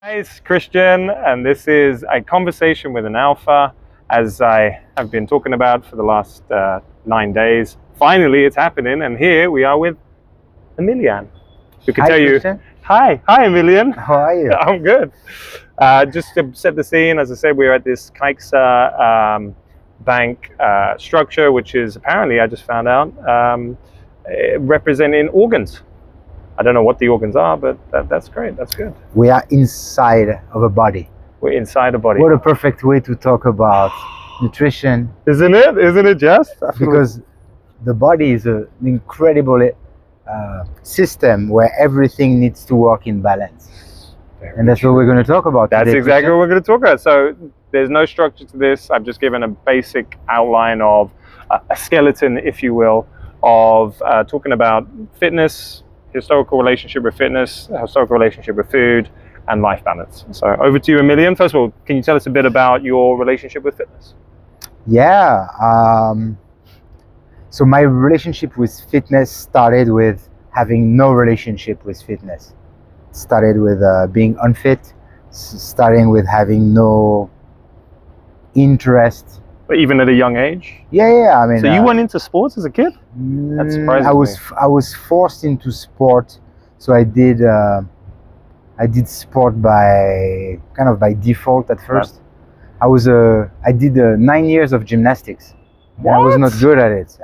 Hi, it's Christian, and this is a conversation with an alpha, as I have been talking about for the last 9 days. Finally, it's happening, and here we are with Ameilian, who can Hi, tell Christian. you, hi, Ameilian. How are you? I'm good. Just to set the scene, as I said, we're at this Kajsa bank structure, which is apparently, I just found out, representing organs. I don't know what the organs are, but that's great. That's good. We are inside of a body. We're inside a body. What a perfect way to talk about nutrition. Isn't it? Isn't it just? Because the body is an incredible system where everything needs to work in balance. And that's what we're going to talk about That's today, exactly Christian. what we're going to talk about. So there's no structure to this. I've just given a basic outline of a skeleton, if you will, of talking about fitness, historical relationship with fitness, historical relationship with food, and life balance. So over to you, Ameilian. First of all, can you tell us a bit about your relationship with fitness? Yeah. So my relationship with fitness started with having no relationship with fitness. It started with being unfit, starting with having no interest. But even at a young age? Yeah. I mean, so you went into sports as a kid? That surprises me. I was forced into sport, so I did sport by default at first. Right. I did 9 years of gymnastics. What? I was not good at it.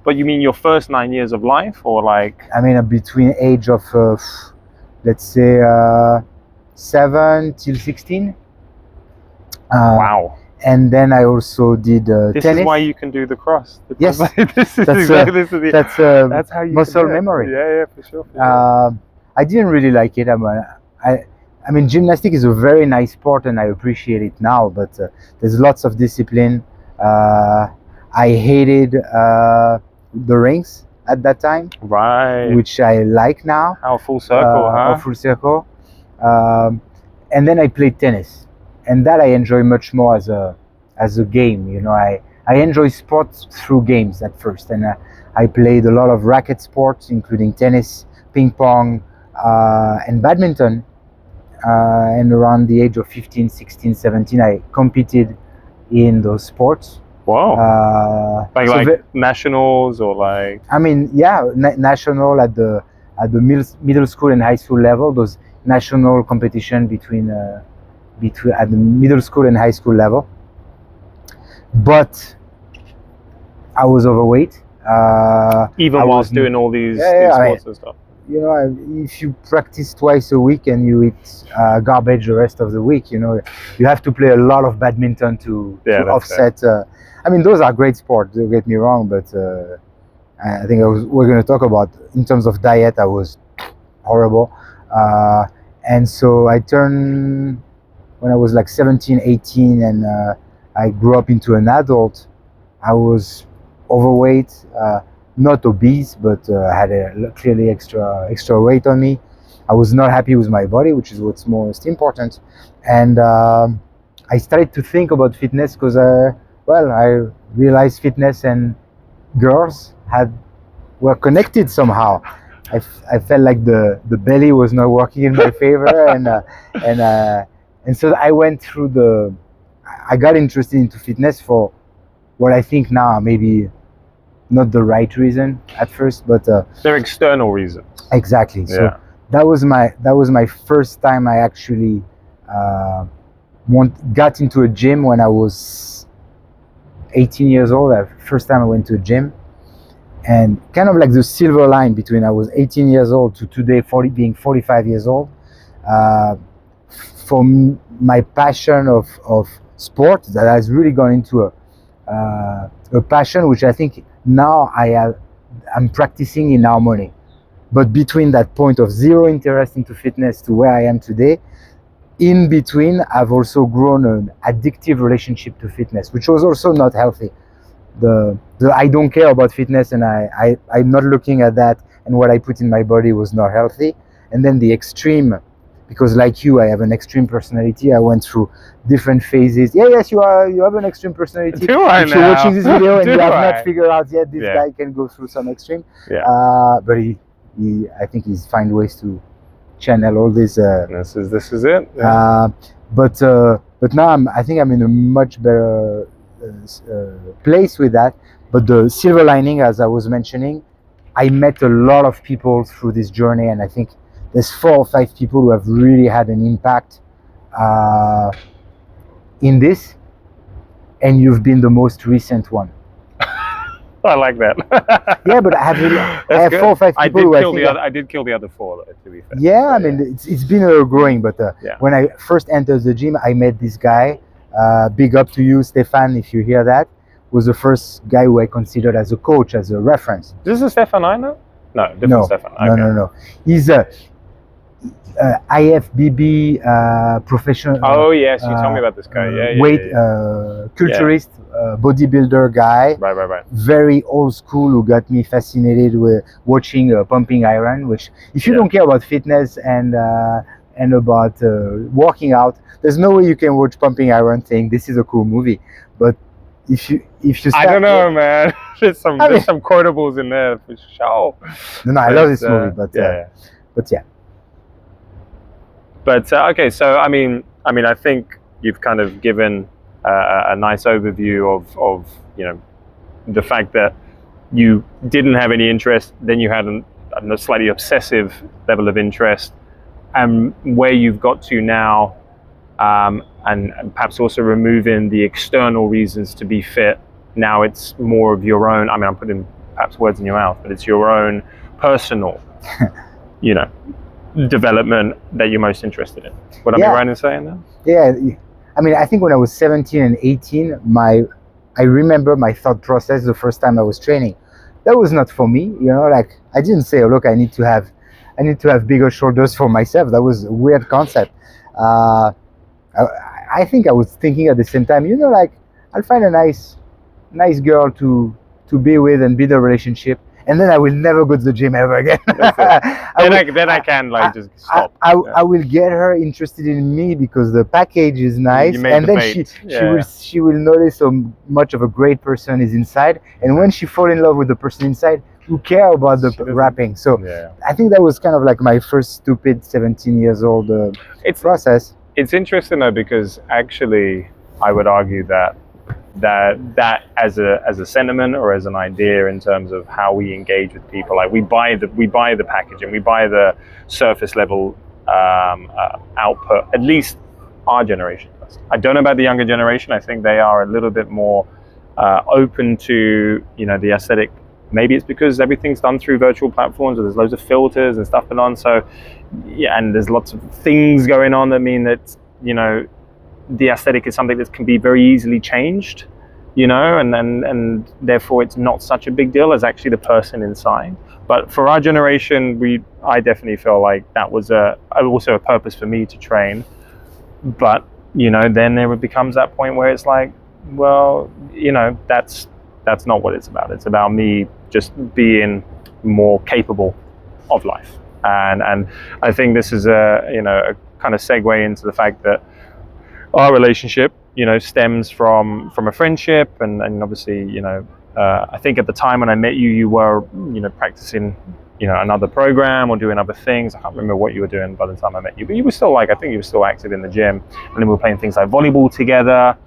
But you mean your first 9 years of life, or like? I mean, between age of let's say 7 till 16. Wow. And then I also did tennis. This is why you can do the cross. Yes, that's how you muscle memory. Yeah, for sure. I didn't really like it. I mean, gymnastics is a very nice sport, and I appreciate it now. But there's lots of discipline. I hated the rings at that time, right? Which I like now. How full circle, huh? Full circle. And then I played tennis. And that I enjoy much more as a game. You know, I enjoy sports through games at first, and I played a lot of racket sports, including tennis, ping pong, and badminton. And around the age of 15, 16, 17, I competed in those sports. Wow! Like nationals or like? I mean, yeah, national at the middle school and high school level. Those national competition between at the middle school and high school level, but I was overweight. Even whilst doing all these sports and stuff. You know, if you practice twice a week and you eat garbage the rest of the week, you know, you have to play a lot of badminton to offset. I mean, those are great sports. Don't get me wrong, but I think we're going to talk about in terms of diet. I was horrible, and so I turned. When I was like 17, 18, and I grew up into an adult, I was overweight, not obese, but had clearly extra weight on me. I was not happy with my body, which is what's most important. And I started to think about fitness because, I realized fitness and girls were connected somehow. I felt like the belly was not working in my favor, and so I went through I got interested into fitness for what I think now maybe not the right reason at first, but they're external reasons. Exactly. Yeah. So that was my first time I actually got into a gym when I was 18 years old. First time I went to a gym, and kind of like the silver line between I was 18 years old to today being 45 years old. For my passion of sport, that has really gone into a passion which I think now I'm practicing in harmony. But between that point of zero interest into fitness to where I am today, in between I've also grown an addictive relationship to fitness, which was also not healthy. The I don't care about fitness, and I'm not looking at that, and what I put in my body was not healthy. And then the extreme, because like you, I have an extreme personality. I went through different phases. Yes, you have an extreme personality. Do I if you're now? watching this video and Do you have I? not figured out yet, this guy can go through some extreme. Yeah. But I think he's find ways to channel all this. This is it. But now I think I'm in a much better place with that. But the silver lining, as I was mentioning, I met a lot of people through this journey, and I think there's 4 or 5 people who have really had an impact in this, and you've been the most recent one. I like that. Yeah, but I have 4 or 5 people I did kill the other 4, though, to be fair. Yeah, I mean, it's been growing, but when I first entered the gym, I met this guy. Big up to you, Stefan, if you hear that. Was the first guy who I considered as a coach, as a reference. This is Stefan I know? No, different Stefan. Okay. No. He's a IFBB professional. Oh yes, you told me about this guy. Culturist, bodybuilder guy. Right. Very old school, who got me fascinated with watching pumping iron. Which, if you don't care about fitness and about working out, there's no way you can watch pumping iron saying this is a cool movie. But if you start, I don't know, man. There's some quotables in there for sure. No, I love this movie, but yeah. But okay, so I mean, I think you've kind of given a nice overview of the fact that you didn't have any interest, then you had a slightly obsessive level of interest, and where you've got to now, and perhaps also removing the external reasons to be fit. Now it's more of your own. I mean, I'm putting perhaps words in your mouth, but it's your own personal, development that you're most interested in. Would I be right in saying that? Yeah, I mean, I think when I was 17 and 18, I remember my thought process the first time I was training. That was not for me, like I didn't say, oh, look, I need to have bigger shoulders for myself. That was a weird concept. I think I was thinking at the same time, like I'll find a nice girl to be with and build a relationship, and then I will never go to the gym ever again. then I can just stop. I will get her interested in me because the package is nice, and then she will notice how much of a great person is inside, and when she fall in love with the person inside, who care about the wrapping. So I think that was kind of like my first stupid 17 years old process. It's interesting though, because actually I would argue that as a sentiment or as an idea in terms of how we engage with people, like we buy the packaging, we buy the surface level output. At least our generation does. I don't know about the younger generation. I think they are a little bit more open to the aesthetic. Maybe it's because everything's done through virtual platforms, or there's loads of filters and stuff going on. So and there's lots of things going on that mean that the aesthetic is something that can be very easily changed, and therefore it's not such a big deal as actually the person inside. But for our generation, I definitely feel like that was also a purpose for me to train. But then there becomes that point where it's like, well, that's not what it's about. It's about me just being more capable of life, and I think this is a kind of segue into the fact that our relationship, stems from a friendship, and obviously, I think at the time when I met you, you were, practicing, another program or doing other things. I can't remember what you were doing by the time I met you, but you were still I think you were still active in the gym, and then we were playing things like volleyball together.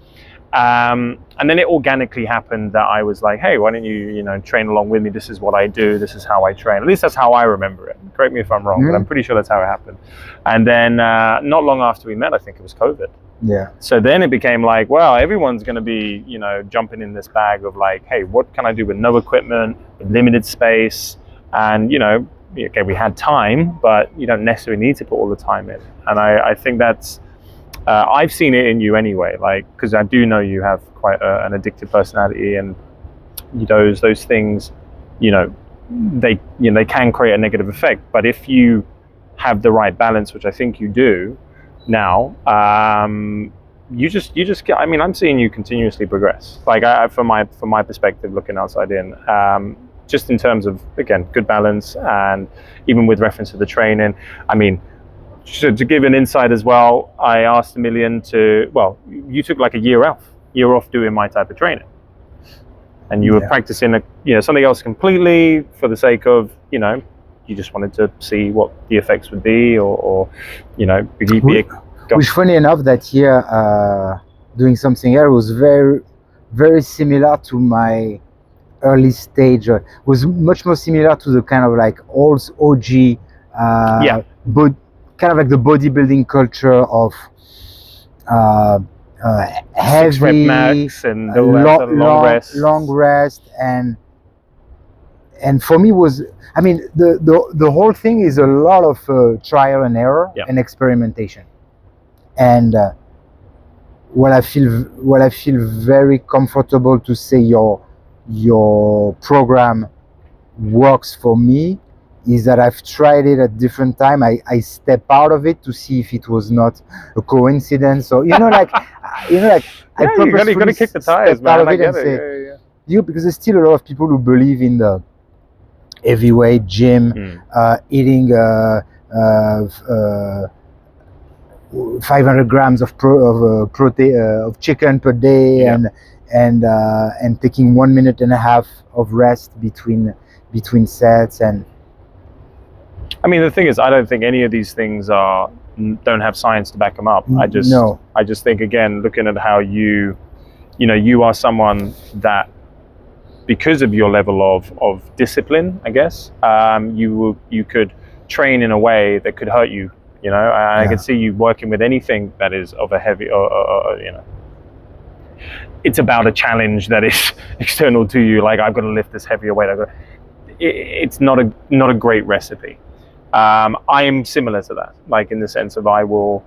And then it organically happened that I was like, hey, why don't you, train along with me? This is what I do. This is how I train. At least that's how I remember it. Correct me if I'm wrong, but I'm pretty sure that's how it happened. And then not long after we met, I think it was COVID. Yeah. So then it became like, well, everyone's going to be, jumping in this bag of like, hey, what can I do with no equipment, with limited space? And, okay, we had time, but you don't necessarily need to put all the time in. And I think that's, I've seen it in you anyway, because I do know you have quite an addictive personality, and those things, they can create a negative effect. But if you have the right balance, which I think you do now, you just get. I mean, I'm seeing you continuously progress. From my perspective, looking outside in, just in terms of, again, good balance, and even with reference to the training. I mean, to give an insight as well, I asked Ameilian you took like a year off doing my type of training, and you were practicing something else completely for the sake of you just wanted to see what the effects would be, or you know, which funny enough that year doing something else was very, very similar to my early stage. Was much more similar to the kind of like old OG, but kind of like the bodybuilding culture of heavy 6 rep max and long rest, and for me was, I mean, the whole thing is a lot of trial and error and experimentation, and what I feel very comfortable to say your program works for me is that I've tried it at different time. I step out of it to see if it was not a coincidence, or I purposefully gotta kick the tires, man. I get it. Because there's still a lot of people who believe in the heavyweight gym, eating 500 grams of protein of chicken per day, and taking 1.5 minutes of rest between sets. And I mean, the thing is, I don't think any of these things don't have science to back them up. I just think, again, looking at how you are someone that, because of your level of discipline, I guess, you could train in a way that could hurt you. I can see you working with anything that is of a heavy, it's about a challenge that is external to you. Like, I've got to lift this heavier weight. It's not a great recipe. I am similar to that, like in the sense of I will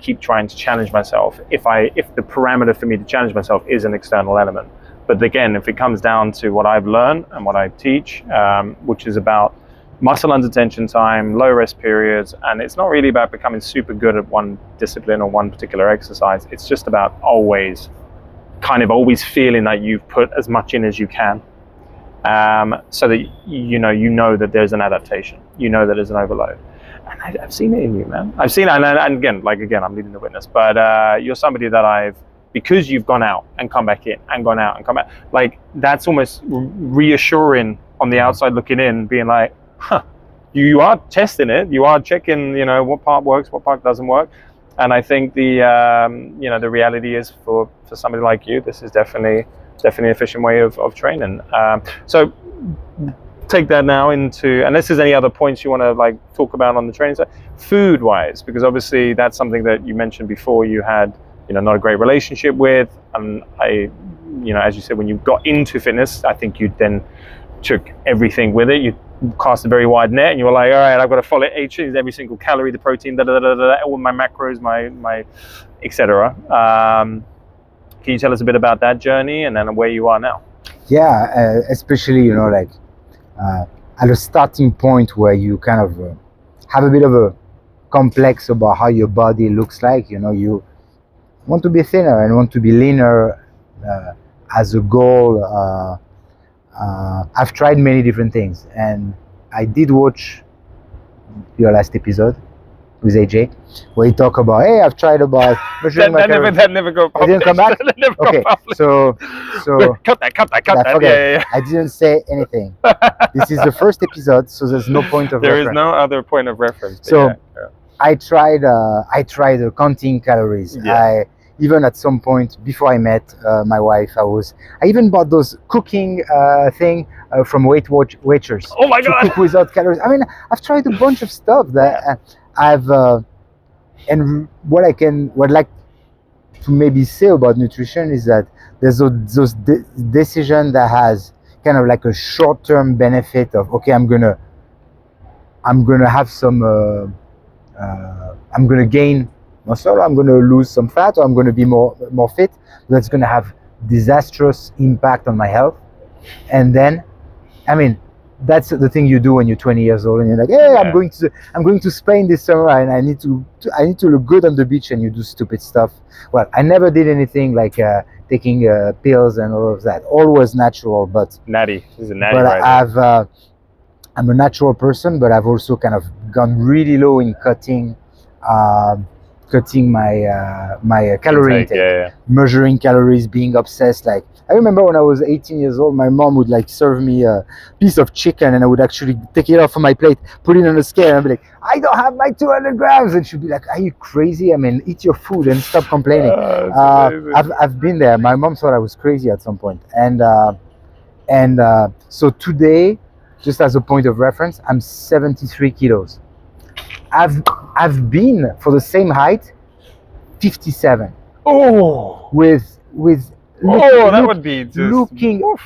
keep trying to challenge myself if the parameter for me to challenge myself is an external element. But again, if it comes down to what I've learned and what I teach, which is about muscle under tension time, low rest periods, and it's not really about becoming super good at one discipline or one particular exercise. It's just about always feeling that you've put as much in as you can, so that you know that there's an adaptation, that there's an overload. And I've seen it in you, man. I've seen it, and again, I'm leading the witness, but you're somebody that because you've gone out and come back in and gone out and come back, like, that's almost reassuring on the outside looking in, being like, you are testing it, you are checking, what part works, what part doesn't work. And I think the reality is, for somebody like you, this is definitely an efficient way of training. So take that now into, unless there's any other points you want to talk about on the training side, food wise, because obviously that's something that you mentioned before you had not a great relationship with. And as you said, when you got into fitness, I think you then took everything with it. You cast a very wide net, and you were like, all right, I've got to follow every single calorie, the protein, all my macros, my etc. Can you tell us a bit about that journey and then where you are now? Yeah, especially at a starting point where you kind of have a bit of a complex about how your body looks like. You want to be thinner and want to be leaner as a goal. I've tried many different things, and I did watch your last episode with AJ, where you talk about, hey, I've tried about that never go public. I didn't come back. Okay, so cut that. Yeah. I didn't say anything. This is the first episode, so there's no point of there reference. There is no other point of reference. So I tried counting calories. Yeah. Even at some point before I met my wife, I even bought those cooking thing from Weight Watchers. Oh my God! To cook without calories. I mean, I've tried a bunch of stuff that and what I'd like to maybe say about nutrition is that there's those decision that has kind of like a short-term benefit of, okay, I'm gonna have some I'm gonna gain muscle, I'm going to lose some fat, or I'm going to be more fit. That's going to have disastrous impact on my health. And then, I mean, that's the thing you do when you're 20 years old and you're like, hey, I'm going to Spain this summer, and I need to look good on the beach, and you do stupid stuff. Well, I never did anything like taking pills and all of that. Always natural, but natty. This is a natty. But I'm a natural person, but I've also kind of gone really low in cutting cutting my calorie intake, measuring calories, being obsessed. Like I remember when I was 18 years old, my mom would like serve me a piece of chicken, and I would actually take it off of my plate, put it on a scale, and I'd be like, I don't have my 200 grams, and she'd be like, are you crazy? I mean, eat your food and stop complaining. I've been there. My mom thought I was crazy at some point, and so today, just as a point of reference, I'm 73 kilos. I've been for the same height 57. Oh, that would be just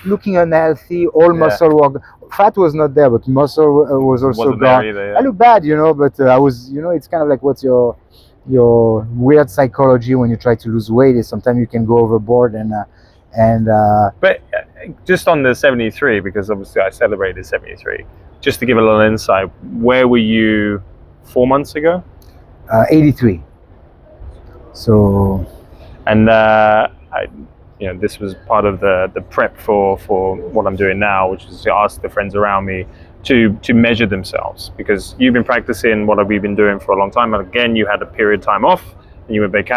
looking unhealthy. All muscle work, fat was not there, but muscle was also gone. Either, I look bad, but I was, it's kind of like what's your weird psychology when you try to lose weight is sometimes you can go overboard But just on the 73, because obviously I celebrated 73. Just to give a little insight, where were you 4 months ago? 83. So, and this was part of the prep for what I'm doing now, which is to ask the friends around me to measure themselves, because you've been practicing what we've been doing for a long time. And again, you had a period of time off, and you went back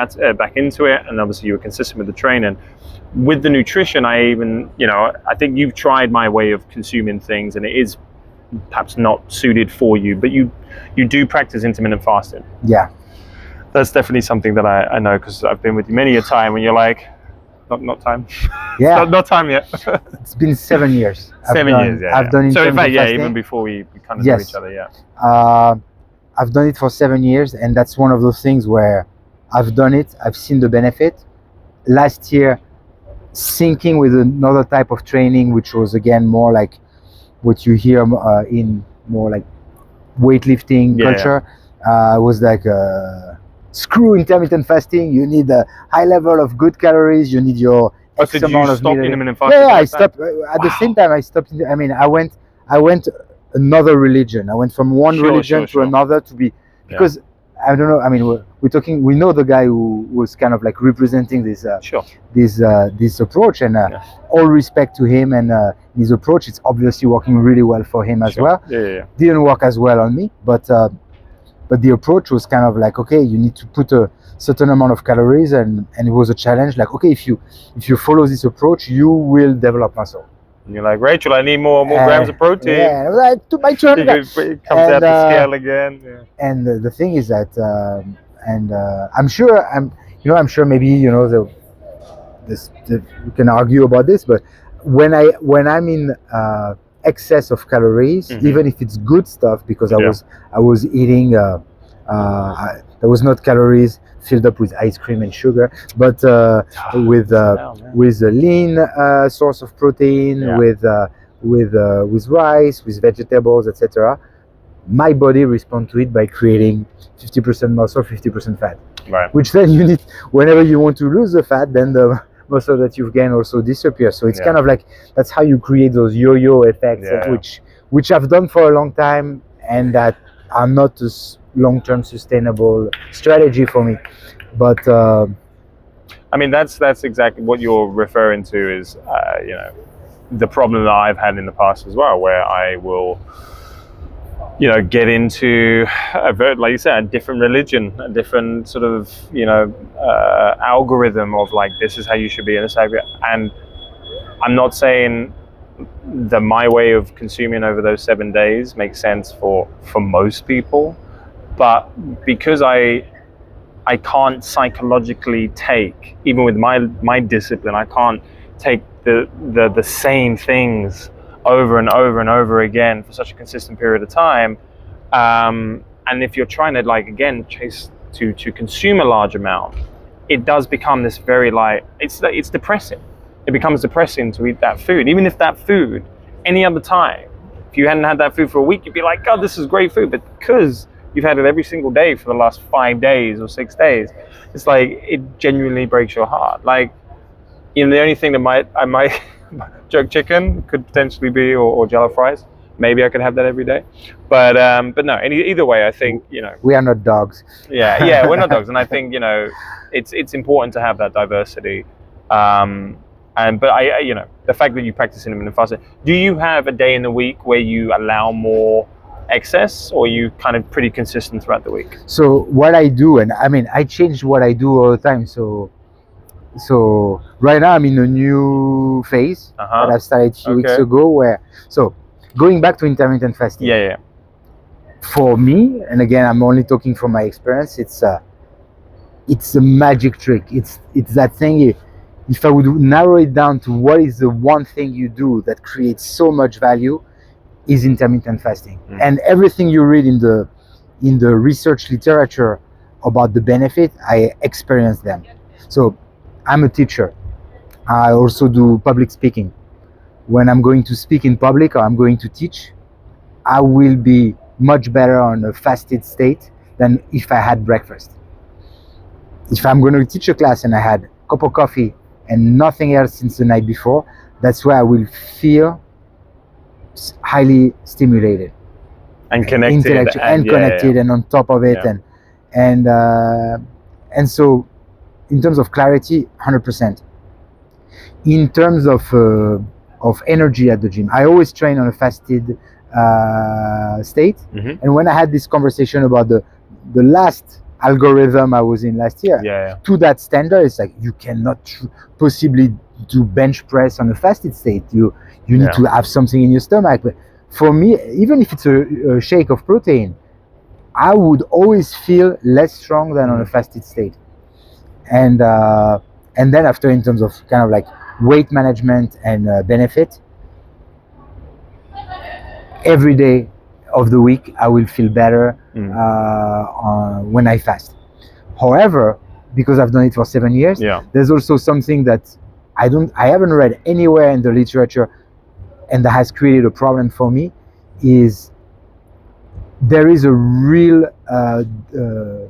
into it, and obviously you were consistent with the training. With the nutrition, I think you've tried my way of consuming things, and it is perhaps not suited for you, but you do practice intermittent fasting. Yeah. That's definitely something that I know, because I've been with you many a time when you're like, not time. Yeah. not time yet. It's been 7 years. I've done it. So in fact, even before we kind of know each other, yeah. I've done it for 7 years, and that's one of those things where I've done it, I've seen the benefit. Last year, syncing with another type of training, which was again more like what you hear in more like weightlifting culture, was like screw intermittent fasting. You need a high level of good calories. You need your X amount of intermittent fasting. Yeah, I stopped at the same time. I stopped. I mean, I went another religion. I went from one religion to another to be, because I don't know. I mean, we're talking. We know the guy who was kind of like representing this this approach, and all respect to him and his approach. It's obviously working really well for him as well. Didn't work as well on me, but the approach was kind of like, okay, you need to put a certain amount of calories, and it was a challenge. Like, okay, if you follow this approach, you will develop muscle. And you're like, Rachel, I need more grams of protein. Yeah, I took my turn. It comes out the scale again. Yeah. And the thing is that, I'm sure maybe we can argue about this, but when I'm in excess of calories, even if it's good stuff, because I was eating there was not calories filled up with ice cream and sugar, but with a lean source of protein, with rice, with vegetables, etc. My body responds to it by creating 50% muscle, 50% fat. Right. Which then you need, whenever you want to lose the fat, then the muscle that you've gained also disappears. So it's kind of like, that's how you create those yo-yo effects, which I've done for a long time, and that are not a long-term sustainable strategy for me. But I mean, that's exactly what you're referring to is the problem that I've had in the past as well, where I will get into like you said, a different religion, a different sort of algorithm of like, this is how you should be, and I'm not saying that my way of consuming over those 7 days makes sense for most people, but because I can't psychologically take, even with my discipline, I can't take the same things over and over and over again for such a consistent period of time. And if you're trying to, like, again, chase to consume a large amount, it does become this very, like, it's depressing. It becomes depressing to eat that food. Even if that food, any other time, if you hadn't had that food for a week, you'd be like, God, this is great food. But because you've had it every single day for the last 5 days or 6 days, it's like, it genuinely breaks your heart. Like, the only thing that I might jerk chicken could potentially be, or jello fries. Maybe I could have that every day, but no. Either way, I think we are not dogs. Yeah, we're not dogs, and I think it's important to have that diversity. But the fact that you practice intermittent fasting, do you have a day in the week where you allow more excess, or are you kind of pretty consistent throughout the week? So what I do, and I mean, I change what I do all the time. So right now I'm in a new phase that I've started a few weeks ago. So going back to intermittent fasting. Yeah. For me, and again, I'm only talking from my experience. It's a magic trick. It's that thing. If I would narrow it down to what is the one thing you do that creates so much value, is intermittent fasting. And everything you read in the research literature about the benefit, I experienced them. So I'm a teacher. I also do public speaking. When I'm going to speak in public or I'm going to teach, I will be much better on a fasted state than if I had breakfast. If I'm going to teach a class and I had a cup of coffee and nothing else since the night before, that's where I will feel highly stimulated and connected and on top of it, and so in terms of clarity, 100%. In terms of energy at the gym, I always train on a fasted state. And when I had this conversation about the last algorithm I was in last year, to that standard, it's like you cannot possibly do bench press on a fasted state. You need to have something in your stomach. But for me, even if it's a shake of protein, I would always feel less strong than on a fasted state. And then after, in terms of kind of like weight management and benefit, every day of the week I will feel better when I fast. However, because I've done it for 7 years, there's also something that I haven't read anywhere in the literature, and that has created a problem for me, is there is a real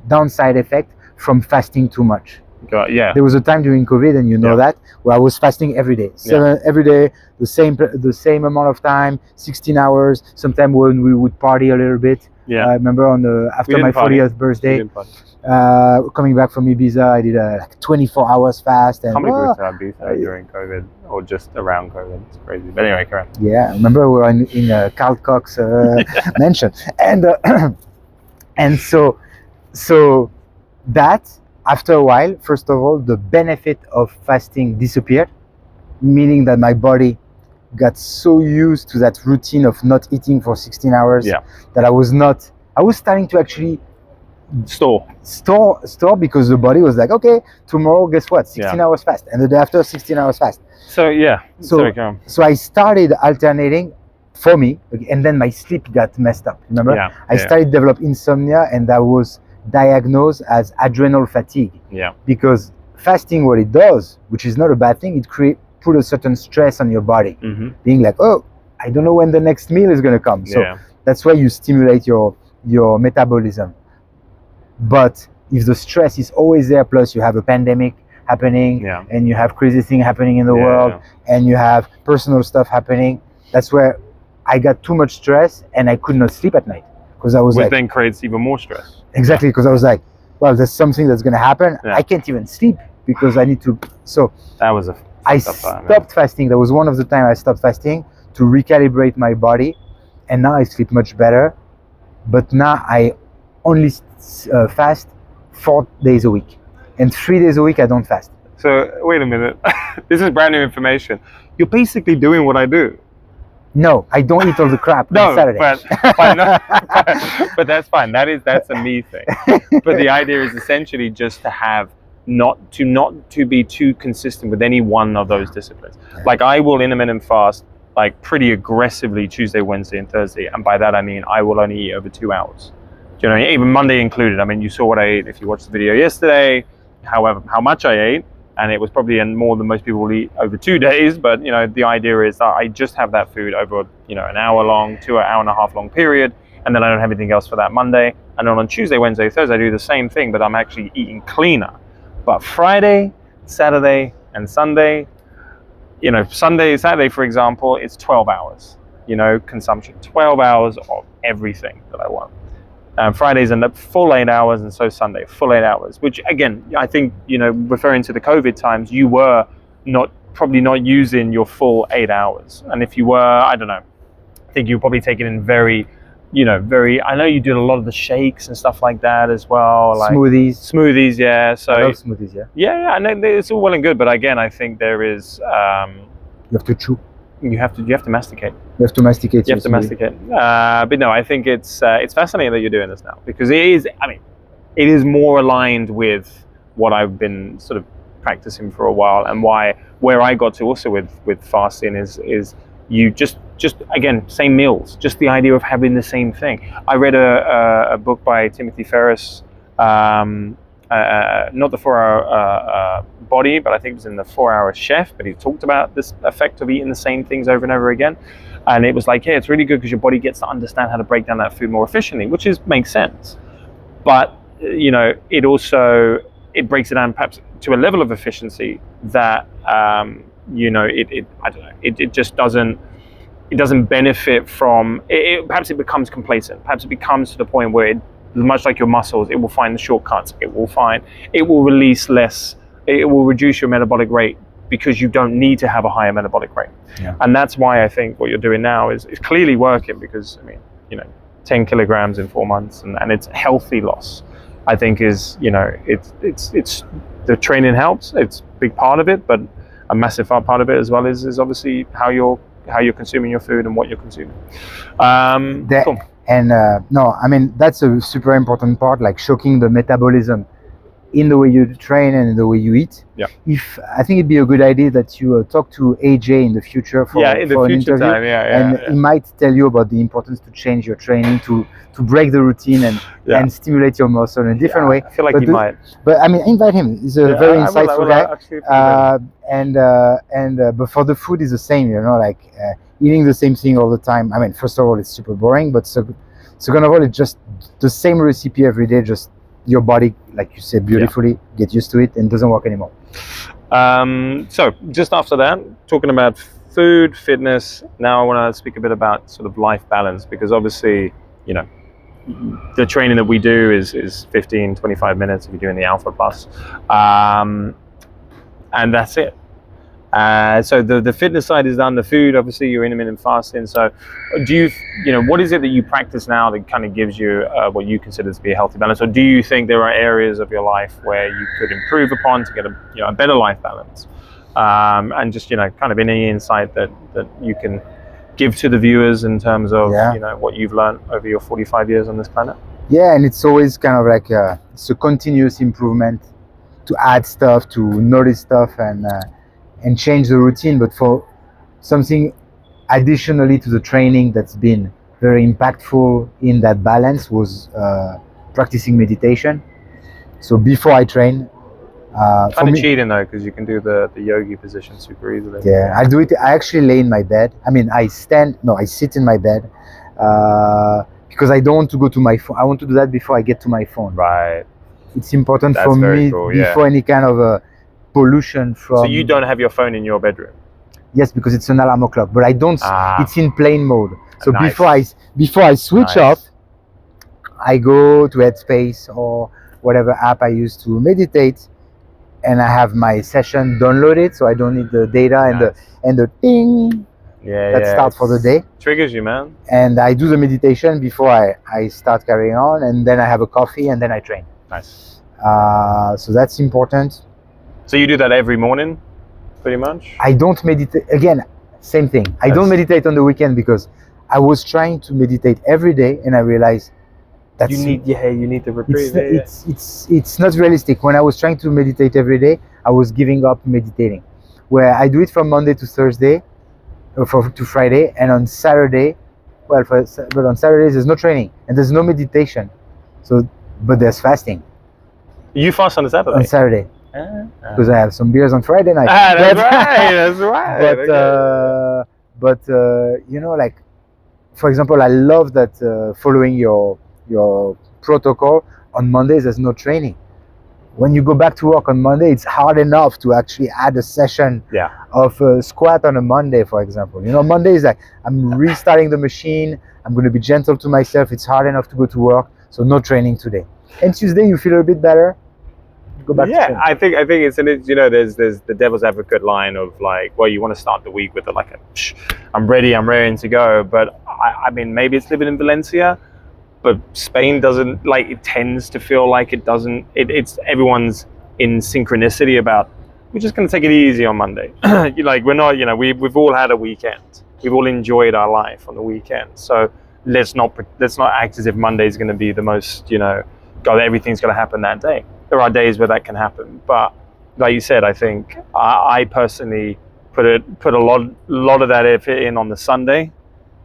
downside effect from fasting too much. There was a time during COVID, and you know that, where I was fasting every day, every day, the same amount of time, 16 hours. Sometimes when we would party a little bit. I remember after my 40th birthday, coming back from Ibiza, I did a 24 hours fast. And how many people have Ibiza during COVID, or just around COVID? It's crazy. But anyway, correct. Yeah, I remember we were in Carl Cox mansion, and so that. After a while, first of all, the benefit of fasting disappeared, meaning that my body got so used to that routine of not eating for 16 hours that I was starting to actually store, because the body was like, okay, tomorrow, guess what? 16 hours fast, and the day after, 16 hours fast. So so I started alternating for me, and then my sleep got messed up. Remember, I started to develop insomnia, and that was diagnosed as adrenal fatigue. Because fasting, what it does, which is not a bad thing, it put a certain stress on your body, being like, oh, I don't know when the next meal is going to come. So that's why you stimulate your metabolism. But if the stress is always there, plus you have a pandemic happening, and you have crazy things happening in the world, and you have personal stuff happening, that's where I got too much stress, and I could not sleep at night. Because I was which then creates even more stress. Exactly, because I was like, well, there's something that's going to happen. I can't even sleep because I need to. So that was I stopped fasting. That was one of the times I stopped fasting to recalibrate my body, and now I sleep much better. But now I only fast 4 days a week, and 3 days a week I don't fast. So wait a minute, this is brand new information. You're basically doing what I do. No, I don't eat all the crap on Saturday. But that's fine. That's a me thing. But the idea is essentially just to have not to be too consistent with any one of those disciplines. Like I will intermittent fast like pretty aggressively Tuesday, Wednesday, and Thursday, and by that I mean I will only eat over 2 hours. Do you know, even Monday included. I mean, you saw what I ate if you watched the video yesterday. However, how much I ate. And it was probably more than most people will eat over 2 days. But, you know, the idea is that I just have that food over, you know, an hour long to an hour and a half long period. And then I don't have anything else for that Monday. And then on Tuesday, Wednesday, Thursday, I do the same thing, but I'm actually eating cleaner. But Friday, Saturday, and Sunday, you know, Saturday, for example, it's 12 hours, you know, consumption, 12 hours of everything that I want. Fridays end up full 8 hours, and so Sunday, full 8 hours, which again, I think, you know, referring to the COVID times, you were probably not using your full 8 hours. And if you were, I don't know, I think you were probably taking in very I know you do a lot of the shakes and stuff like that as well. Like Smoothies, yeah. So I love smoothies, yeah. Yeah, I know it's all well and good, but again, I think there is. You have to chew. You have to masticate. You have to masticate. You have to masticate. But no, I think it's fascinating that you're doing this now, because it is more aligned with what I've been sort of practicing for a while, and where I got to also with fasting is you just again, same meals, just the idea of having the same thing. I read a book by Timothy Ferriss, not the 4-Hour Body, but I think it was in the 4-Hour Chef, but he talked about this effect of eating the same things over and over again. And it was like, yeah, it's really good because your body gets to understand how to break down that food more efficiently, which makes sense. But, it also, it breaks it down perhaps to a level of efficiency that, I don't know, it just doesn't, it doesn't benefit from, perhaps it becomes complacent. Perhaps it becomes to the point where much like your muscles, it will find the shortcuts. It will release less. It will reduce your metabolic rate because you don't need to have a higher metabolic rate. Yeah. And that's why I think what you're doing now is clearly working, because 10 kilograms in 4 months and it's healthy loss. I think is it's the training helps. It's a big part of it, but a massive part of it as well is obviously how you're consuming your food and what you're consuming. Cool. And no, I mean, that's a super important part, like shocking the metabolism in the way you train and in the way you eat. Yeah. I think it'd be a good idea that you talk to AJ in the future for an interview. And he might tell you about the importance to change your training, to break the routine and stimulate your muscle in a different way. I feel like he might. But I mean, invite him. He's a very insightful guy. But for the food, is the same. Eating the same thing all the time. I mean, first of all, it's super boring. But second of all, it's just the same recipe every day. Just your body, like you said beautifully, get used to it and doesn't work anymore. So just after that, talking about food, fitness, now I want to speak a bit about sort of life balance, because obviously, the training that we do is 15, 25 minutes if you're doing the Alpha Plus. And that's it. So the fitness side is done. The food, obviously, you're intermittent fasting. So do what is it that you practice now that kind of gives you what you consider to be a healthy balance? Or do you think there are areas of your life where you could improve upon to get a better life balance? And just, kind of any insight that you can give to the viewers in terms of, what you've learned over your 45 years on this planet? Yeah, and it's always kind of like it's a continuous improvement to add stuff, to notice stuff, and change the routine. But for something additionally to the training that's been very impactful in that balance was practicing meditation. So before I train, kind of cheating though, because you can do the yogi position super easily. Yeah, I do it. I actually lay in my bed. I mean, I sit in my bed because I don't want to go to my phone. I want to do that before I get to my phone. Right. It's important for me before any kind of pollution from. So you don't have your phone in your bedroom? Yes, because it's an alarm clock, but I don't. It's in plane mode. So nice. before I switch off, I go to Headspace or whatever app I use to meditate, and I have my session downloaded, so I don't need the data and the ding that starts for the day. Triggers you, man. And I do the meditation before I start carrying on, and then I have a coffee, and then I train. Nice. So that's important. So you do that every morning, pretty much? I don't meditate. Again, same thing. I don't meditate on the weekend because I was trying to meditate every day, and I realized that you need the reprieve. It's not realistic. When I was trying to meditate every day, I was giving up meditating. Where I do it from Monday to Thursday, to Friday, and on Saturday, but on Saturdays there's no training and there's no meditation. So, but there's fasting. You fast on Saturday? On Saturday. Because I have some beers on Friday night. That's right. But like, for example, I love that following your protocol. On Mondays there's no training. When you go back to work on Monday, it's hard enough to actually add a session of squat on a Monday, for example. Monday is like, I'm restarting the machine. I'm going to be gentle to myself. It's hard enough to go to work, so no training today. And Tuesday you feel a bit better. go back to training. I think it's there's the devil's advocate line of like, well, you want to start the week with I'm ready, I'm raring to go. But I mean, maybe it's living in Valencia, but Spain doesn't, like, it tends to feel like it doesn't. It's everyone's in synchronicity about, we're just going to take it easy on Monday. Like, we're not, we've all had a weekend. We've all enjoyed our life on the weekend. So let's not act as if Monday is going to be the most, God, everything's going to happen that day. There are days where that can happen, but like you said, I think I personally put a lot of that effort in on the Sunday,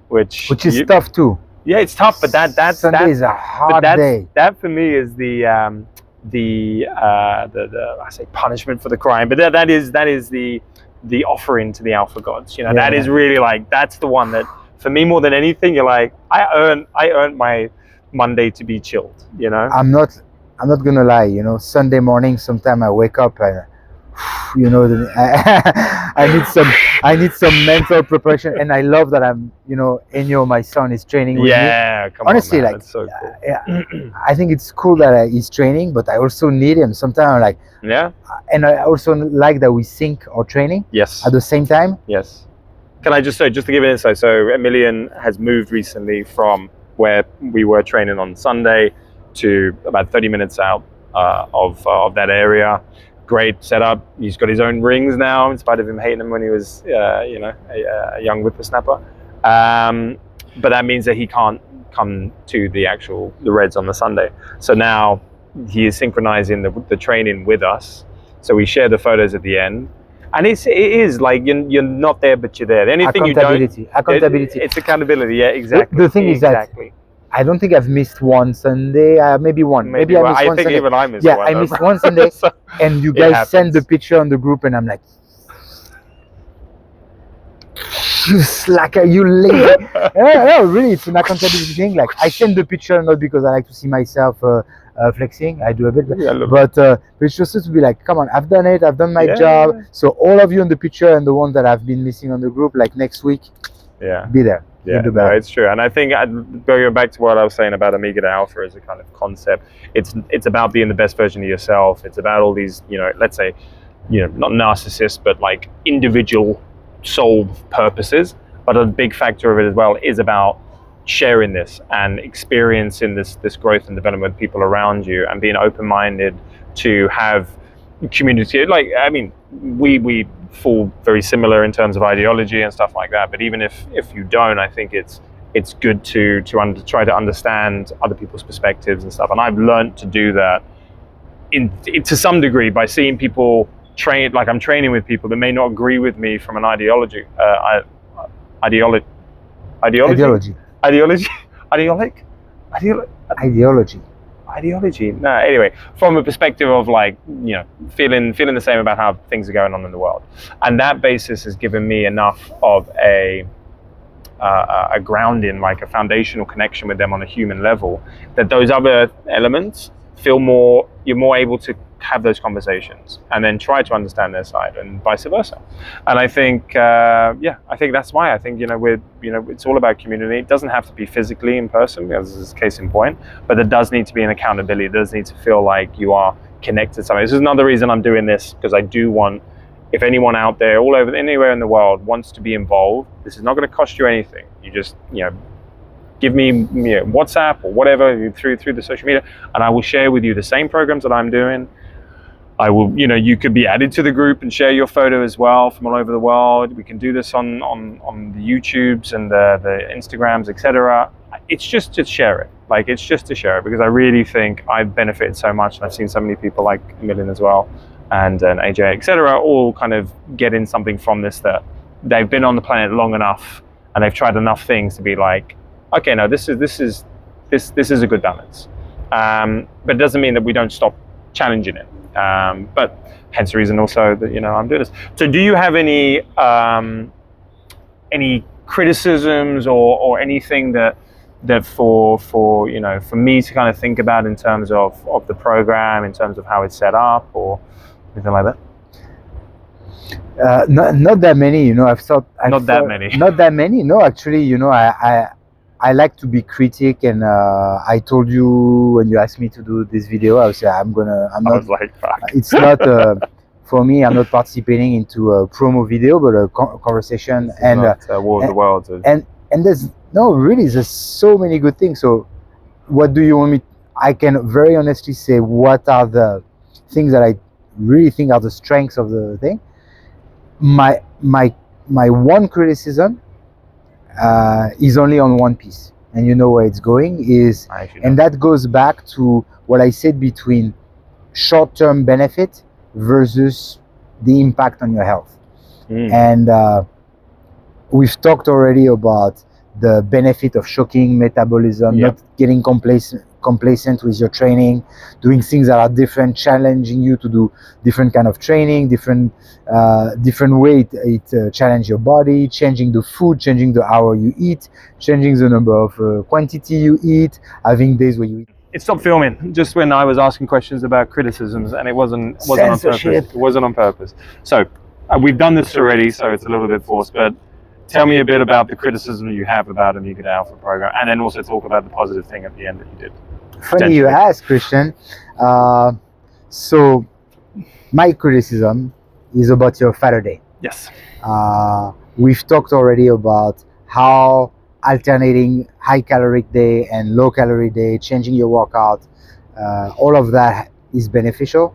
which is tough too. Yeah, it's tough, but that's Sunday is a hard day. That for me is the I say punishment for the crime, but that is the offering to the alpha gods. That is really, like, that's the one that for me, more than anything, you're like, I earned my Monday to be chilled. I'm not gonna lie. Sunday morning, sometime I wake up and I need some mental preparation, and I love that I'm Enyo, my son, is training with me. Yeah, come honestly, on, man. like, that's so cool. I think it's cool that he's training, but I also need him sometimes. I'm like, and I also like that we sync our training. Yes. At the same time. Yes. Can I just to give an insight? So Ameilian has moved recently from where we were training on Sunday to about 30 minutes out of that area. Great setup. He's got his own rings now, in spite of him hating them when he was, a young whippersnapper. But that means that he can't come to the Reds on the Sunday. So now he is synchronizing the training with us. So we share the photos at the end. And it is like you're not there, but you're there. Anything you don't, accountability. It's accountability. Yeah, exactly. The thing is that I don't think I've missed one Sunday. Maybe one. Maybe I missed one Sunday. Even I missed one. Yeah, I missed one Sunday. So and you guys send the picture on the group, and I'm like, you slacker, you lazy. No, really, it's an accountability thing. Like, I send the picture not because I like to see myself flexing. I do a bit, but it's just to be like, come on, I've done it. I've done my job. So all of you in the picture and the one that I've been missing on the group, like next week, be there. Yeah, no, it's true. And I think, going back to what I was saying about Omega to Alpha as a kind of concept, it's about being the best version of yourself. It's about all these, let's say, not narcissists, but like individual soul purposes. But a big factor of it as well is about sharing this and experiencing this growth and development with people around you, and being open-minded to have community. Like, I mean, we fall very similar in terms of ideology and stuff like that, but even if you don't, I think it's good to try to understand other people's perspectives and stuff. And I've learned to do that to some degree by seeing people train. Like, I'm training with people that may not agree with me from an ideology. No, anyway, from a perspective of, like, feeling the same about how things are going on in the world, and that basis has given me enough of a grounding, like a foundational connection with them on a human level, that those other elements you're more able to have those conversations and then try to understand their side, and vice versa. And I think that's why I think it's all about community. It doesn't have to be physically in person, as is case in point, but there does need to be an accountability. It does need to feel like you are connected to something. This is another reason I'm doing this, because I do want, if anyone out there anywhere in the world wants to be involved, this is not going to cost you anything. You just give me WhatsApp or whatever through the social media, and I will share with you the same programs that I'm doing. I will, you could be added to the group and share your photo as well from all over the world. We can do this on the YouTubes and the Instagrams, etc. It's just to share it. Like, it's just to share it, because I really think I've benefited so much, and I've seen so many people like Ameilian as well, and AJ, etc., all kind of getting something from this, that they've been on the planet long enough and they've tried enough things to be like, okay, no, this is a good balance. But it doesn't mean that we don't stop challenging it. But hence the reason also that I'm doing this. So do you have any criticisms or anything that for me to kind of think about in terms of the program, in terms of how it's set up, or anything like that? Not that many. Not that many. No, actually, I like to be critic, and I told you when you asked me to do this video, I was say I'm not. I was like, fuck. It's not for me. I'm not participating into a promo video, but a conversation and War of the Worlds. And there's there's so many good things. So what do you want me? I can very honestly say what are the things that I really think are the strengths of the thing. My one criticism is only on one piece, and you know where it's going is, and that goes back to what I said between short-term benefit versus the impact on your health. And we've talked already about the benefit of shocking metabolism, not getting complacent with your training, doing things that are different, challenging you to do different kind of training, different way it challenge your body, changing the food, changing the hour you eat, changing the number of quantity you eat, having days where you eat. It stopped filming just when I was asking questions about criticisms, and it wasn't on purpose. It wasn't on purpose. So we've done this already, so it's a little bit forced, but tell me a bit about the criticism you have about Amiga de Alpha program, and then also talk about the positive thing at the end that you did. Funny you ask, Christian. So my criticism is about your fatter day. Yes. We've talked already about how alternating high caloric day and low calorie day, changing your workout, all of that is beneficial,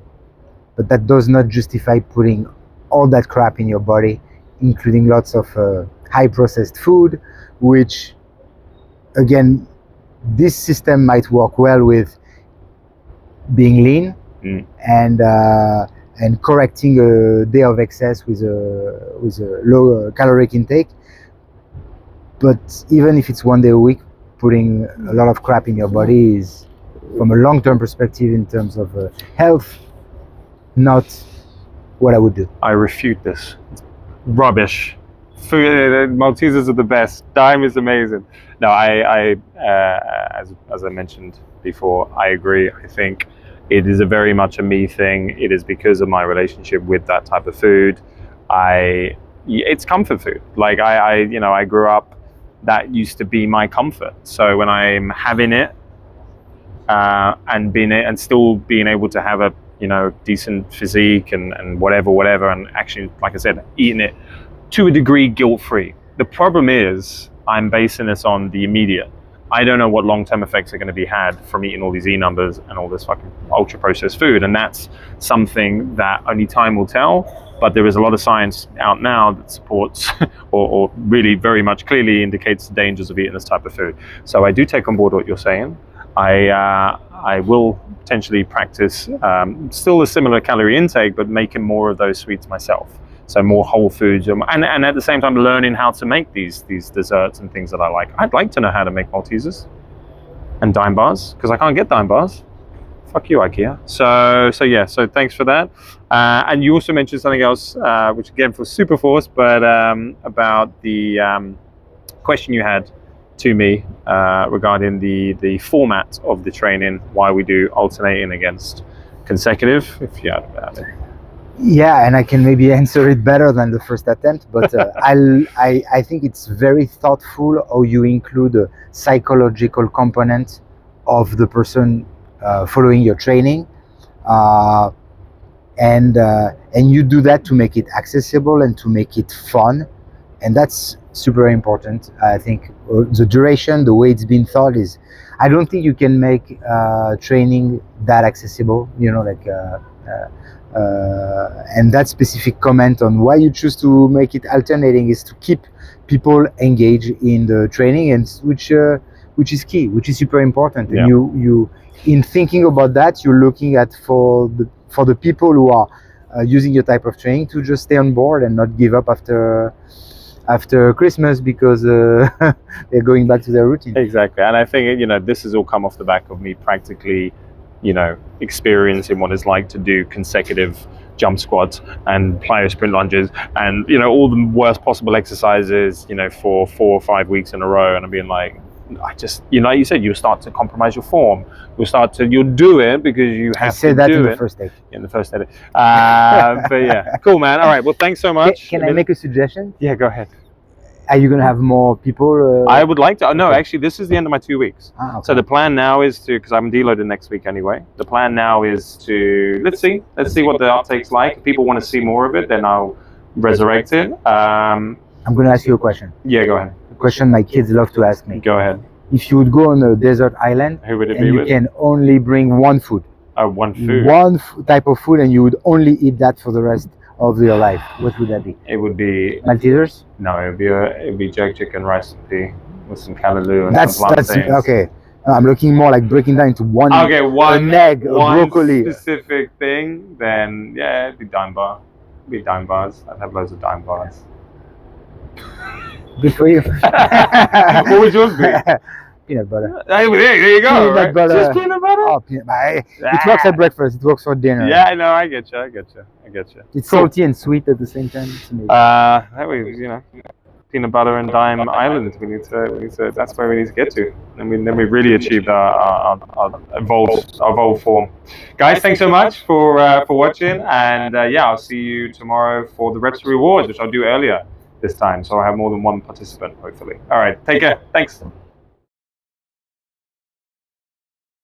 but that does not justify putting all that crap in your body, including lots of high processed food, which again, this system might work well with being lean and correcting a day of excess with a low caloric intake. But even if it's 1 day a week, putting a lot of crap in your body is, from a long-term perspective in terms of health, not what I would do. I refute this. It's rubbish. Maltesers are the best. Dime is amazing. No, as I mentioned before, I agree. I think it is very much a me thing. It is because of my relationship with that type of food. It's comfort food. Like I grew up, that used to be my comfort. So when I'm having it and still being able to have a decent physique and whatever, and actually, like I said, eating it to a degree guilt-free. The problem is I'm basing this on the immediate. I don't know what long-term effects are going to be had from eating all these E numbers and all this fucking ultra-processed food, and that's something that only time will tell. But there is a lot of science out now that supports or really very much clearly indicates the dangers of eating this type of food. So I do take on board what you're saying. I will potentially practice still a similar calorie intake, but making more of those sweets myself. So more whole foods, and at the same time learning how to make these desserts and things that I like. I'd like to know how to make Maltesers and Dime bars, because I can't get Dime bars. Fuck you, IKEA. So thanks for that. And you also mentioned something else, which again was super forced, but about the question you had to me regarding the format of the training, why we do alternating against consecutive, if you had about it. Yeah, and I can maybe answer it better than the first attempt, but I think it's very thoughtful how you include a psychological component of the person following your training, and you do that to make it accessible and to make it fun, and that's super important. I think the duration, the way it's been thought is, I don't think you can make training that accessible, and that specific comment on why you choose to make it alternating is to keep people engaged in the training, and which is key, which is super important. And you in thinking about that, you're looking at for the people who are using your type of training to just stay on board and not give up after Christmas because they're going back to their routine. Exactly. And I think this has all come off the back of me practically experiencing what it's like to do consecutive jump squats and plyo sprint lunges and all the worst possible exercises for 4 or 5 weeks in a row, and I'm being like, I just like you said, you'll start to compromise your form. You'll do it because you have to do it. I said that in the first edit. But yeah, cool, man. All right, well, thanks so much. Can I make a suggestion? Yeah, go ahead. Are you gonna have more people? I would like to. No, actually, this is the end of my 2 weeks. Okay. So the plan now is to, because I'm deloaded next week anyway. The plan now is to let's see what the uptake's like. If people want to see more of it, then I'll resurrect it. I'm gonna ask you a question. Yeah, go ahead. A question my kids love to ask me. Go ahead. If you would go on a desert island Who would it and be you with? can only bring one food, One food. one type of food, and you would only eat that for the rest of your life, what would that be? It would be Maltesers? no. It would be jerk chicken, rice and pea with some callaloo and That's some plantains. okay. I'm looking more like breaking down into one. Okay, one an egg, a one broccoli. specific thing. Then yeah, it'd be dime bar. It'd be dime bars. I'd have loads of dime bars. Good for you. What would yours be? Peanut butter. Hey, there you go. Peanut Right? butter. Just peanut butter. Oh, peanut butter. It works at breakfast. It works for dinner. Yeah, I know. I get you. It's salty and sweet at the same time. It's amazing. That way, peanut butter and dime island. We need to. That's where we need to get to, and then we really achieved our evolved form. Guys, thanks so much for watching, and I'll see you tomorrow for the Retro Rewards, which I'll do earlier this time, so I'll have more than one participant hopefully. All right, take care. Thanks.